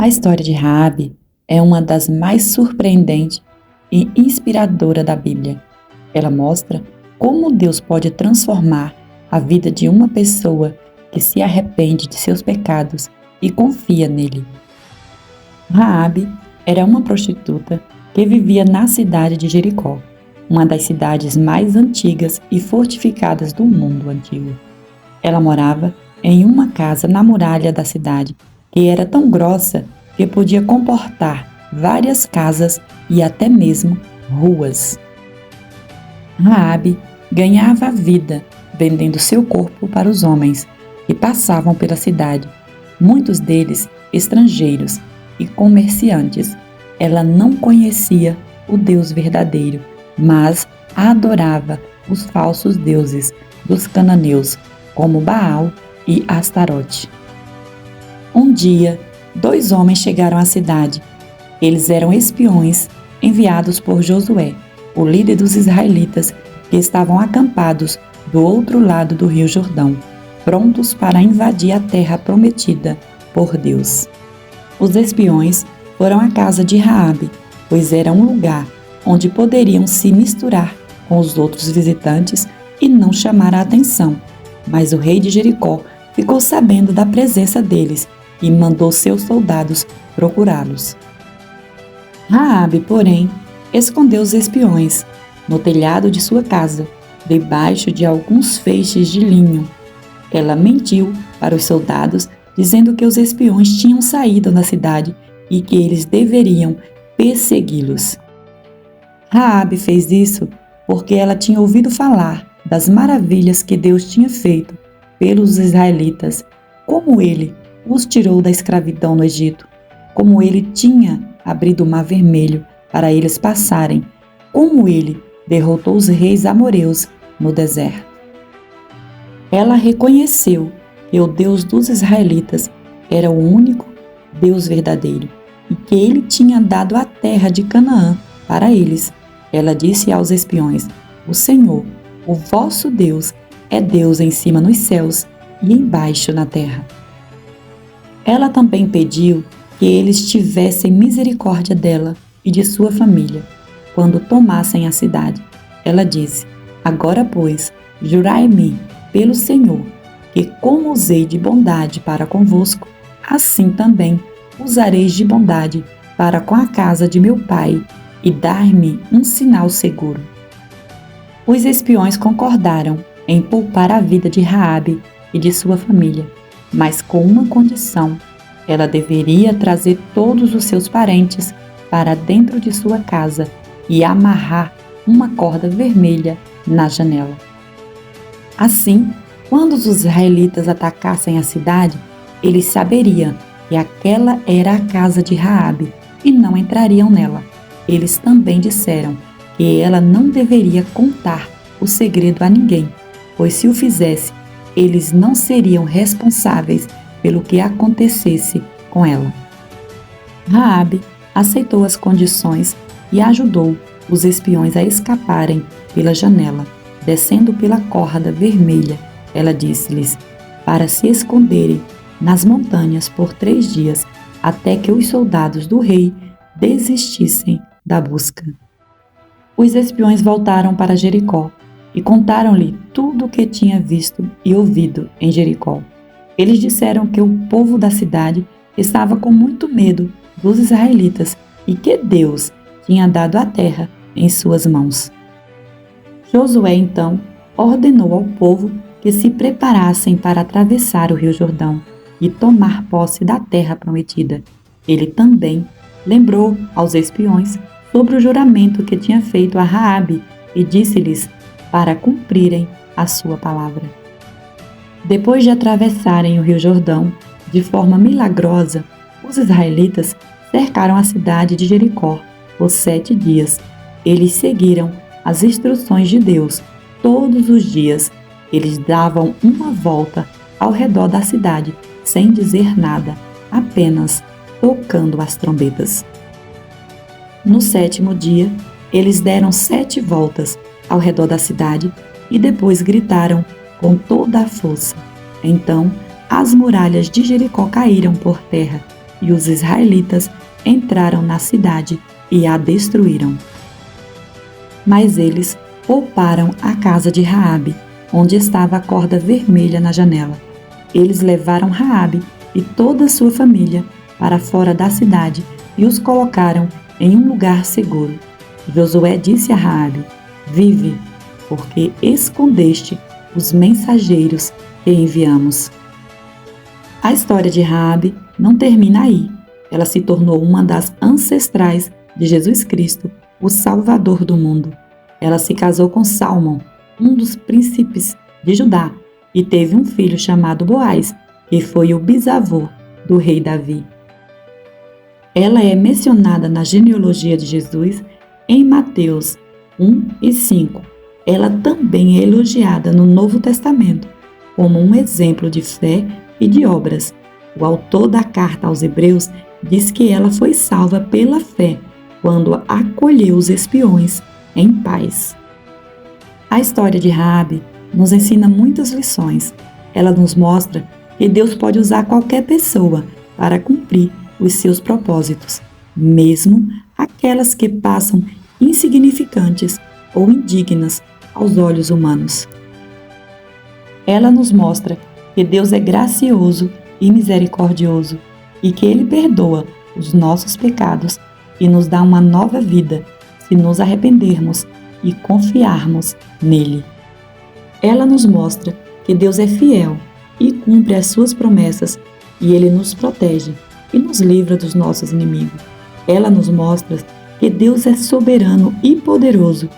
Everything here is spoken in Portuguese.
A história de Raabe é uma das mais surpreendentes e inspiradora da Bíblia. Ela mostra como Deus pode transformar a vida de uma pessoa que se arrepende de seus pecados e confia nele. Raabe era uma prostituta que vivia na cidade de Jericó, uma das cidades mais antigas e fortificadas do mundo antigo. Ela morava em uma casa na muralha da cidade, que era tão grossa que podia comportar várias casas e até mesmo ruas. Raabe ganhava a vida vendendo seu corpo para os homens que passavam pela cidade, muitos deles estrangeiros e comerciantes. Ela não conhecia o Deus verdadeiro, mas adorava os falsos deuses dos cananeus, como Baal e Astarote. Um dia, 2 homens chegaram à cidade. Eles eram espiões enviados por Josué, o líder dos israelitas, que estavam acampados do outro lado do rio Jordão, prontos para invadir a terra prometida por Deus. Os espiões foram à casa de Raabe, pois era um lugar onde poderiam se misturar com os outros visitantes e não chamar a atenção. Mas o rei de Jericó ficou sabendo da presença deles e mandou seus soldados procurá-los. Raabe, porém, escondeu os espiões no telhado de sua casa, debaixo de alguns feixes de linho. Ela mentiu para os soldados, dizendo que os espiões tinham saído da cidade e que eles deveriam persegui-los. Raabe fez isso porque ela tinha ouvido falar das maravilhas que Deus tinha feito pelos israelitas, como ele os tirou da escravidão no Egito, como ele tinha abrido o Mar Vermelho para eles passarem, como ele derrotou os reis amoreus no deserto. Ela reconheceu que o Deus dos israelitas era o único Deus verdadeiro e que ele tinha dado a terra de Canaã para eles. Ela disse aos espiões: "O Senhor, o vosso Deus, é Deus em cima nos céus e embaixo na terra." Ela também pediu que eles tivessem misericórdia dela e de sua família quando tomassem a cidade. Ela disse: "Agora, pois, jurai-me pelo Senhor, que como usei de bondade para convosco, assim também usareis de bondade para com a casa de meu pai, e dar-me um sinal seguro." Os espiões concordaram em poupar a vida de Raabe e de sua família, mas com uma condição: ela deveria trazer todos os seus parentes para dentro de sua casa e amarrar uma corda vermelha na janela. Assim, quando os israelitas atacassem a cidade, eles saberiam que aquela era a casa de Raabe e não entrariam nela. Eles também disseram que ela não deveria contar o segredo a ninguém, pois se o fizesse, eles não seriam responsáveis pelo que acontecesse com ela. Raabe aceitou as condições e ajudou os espiões a escaparem pela janela, descendo pela corda vermelha. Ela disse-lhes para se esconderem nas montanhas por 3 dias, até que os soldados do rei desistissem da busca. Os espiões voltaram para Jericó e contaram-lhe tudo o que tinha visto e ouvido em Jericó. Eles disseram que o povo da cidade estava com muito medo dos israelitas e que Deus tinha dado a terra em suas mãos. Josué então ordenou ao povo que se preparassem para atravessar o rio Jordão e tomar posse da terra prometida. Ele também lembrou aos espiões sobre o juramento que tinha feito a Raabe e disse-lhes para cumprirem a sua palavra. Depois de atravessarem o rio Jordão de forma milagrosa, os israelitas cercaram a cidade de Jericó por 7 dias. Eles seguiram as instruções de Deus todos os dias. Eles davam uma volta ao redor da cidade sem dizer nada, apenas tocando as trombetas. No 7º dia, eles deram 7 voltas ao redor da cidade e depois gritaram com toda a força. Então, as muralhas de Jericó caíram por terra e os israelitas entraram na cidade e a destruíram. Mas eles pouparam a casa de Raabe, onde estava a corda vermelha na janela. Eles levaram Raabe e toda a sua família para fora da cidade e os colocaram em um lugar seguro. Josué disse a Raabe: Vive, porque escondeste os mensageiros que enviamos. A história de Raabe não termina aí. Ela se tornou uma das ancestrais de Jesus Cristo, o Salvador do mundo. Ela se casou com Salmão, um dos príncipes de Judá, e teve um filho chamado Boaz, que foi o bisavô do rei Davi. Ela é mencionada na genealogia de Jesus em Mateus 1 e 5. Ela também é elogiada no Novo Testamento como um exemplo de fé e de obras. O autor da carta aos Hebreus diz que ela foi salva pela fé quando acolheu os espiões em paz. A história de Raabe nos ensina muitas lições. Ela nos mostra que Deus pode usar qualquer pessoa para cumprir os seus propósitos, mesmo aquelas que passam insignificantes ou indignas aos olhos humanos. Ela nos mostra que Deus é gracioso e misericordioso e que Ele perdoa os nossos pecados e nos dá uma nova vida se nos arrependermos e confiarmos nele. Ela nos mostra que Deus é fiel e cumpre as suas promessas e Ele nos protege e nos livra dos nossos inimigos. Ela nos mostra que Deus é soberano e poderoso